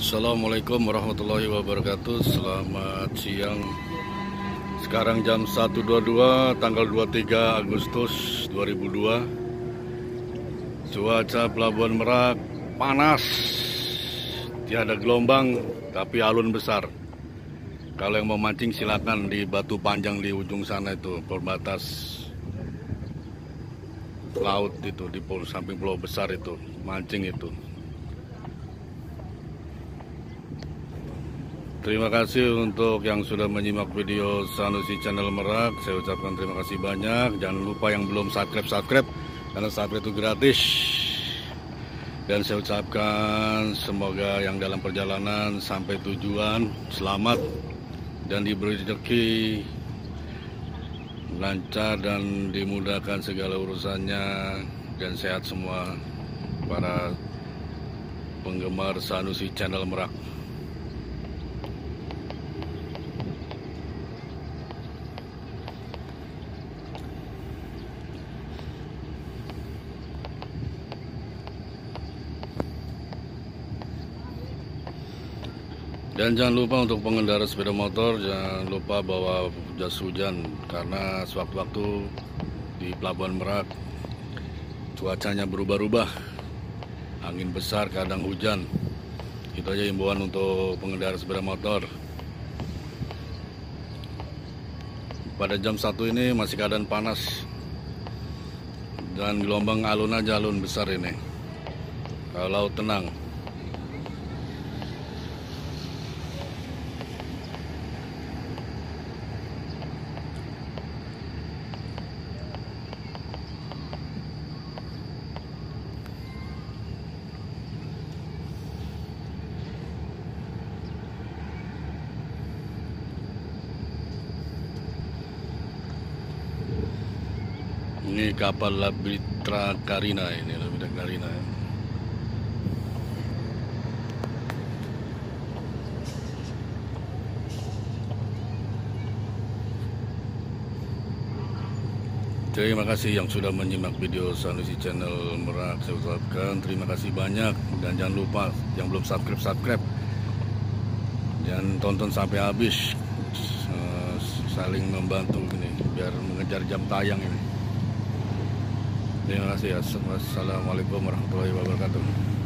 Assalamualaikum warahmatullahi wabarakatuh. Selamat siang. Sekarang jam 1.22 tanggal 23 Agustus 2002. Cuaca Pelabuhan Merak panas. Tiada gelombang tapi alun besar. Kalau yang mau mancing silakan di Batu Panjang di ujung sana itu, perbatas laut itu di samping pulau besar itu, mancing itu. Terima kasih untuk yang sudah menyimak video Sanusi Channel Merak. Saya ucapkan terima kasih banyak. Jangan lupa yang belum subscribe karena subscribe itu gratis. Dan saya ucapkan semoga yang dalam perjalanan sampai tujuan selamat dan diberi rezeki lancar dan dimudahkan segala urusannya, dan sehat semua para penggemar Sanusi Channel Merak. Dan jangan lupa untuk pengendara sepeda motor, jangan lupa bawa jas hujan karena sewaktu-waktu di Pelabuhan Merak cuacanya berubah-ubah, angin besar kadang hujan. Itu aja himbauan untuk pengendara sepeda motor. Pada jam 1 ini masih keadaan panas dan gelombang alun aja, alun besar ini. Kalau laut tenang. Ini kapal Labitra Karina, ini Labitra Karina. Terima kasih yang sudah menyimak video Sanusi Channel Merak. Saya ucapkan terima kasih banyak, dan jangan lupa yang belum subscribe jangan tonton sampai habis, saling membantu ini biar mengejar jam tayang ini. Terima kasih. Assalamualaikum warahmatullahi wabarakatuh.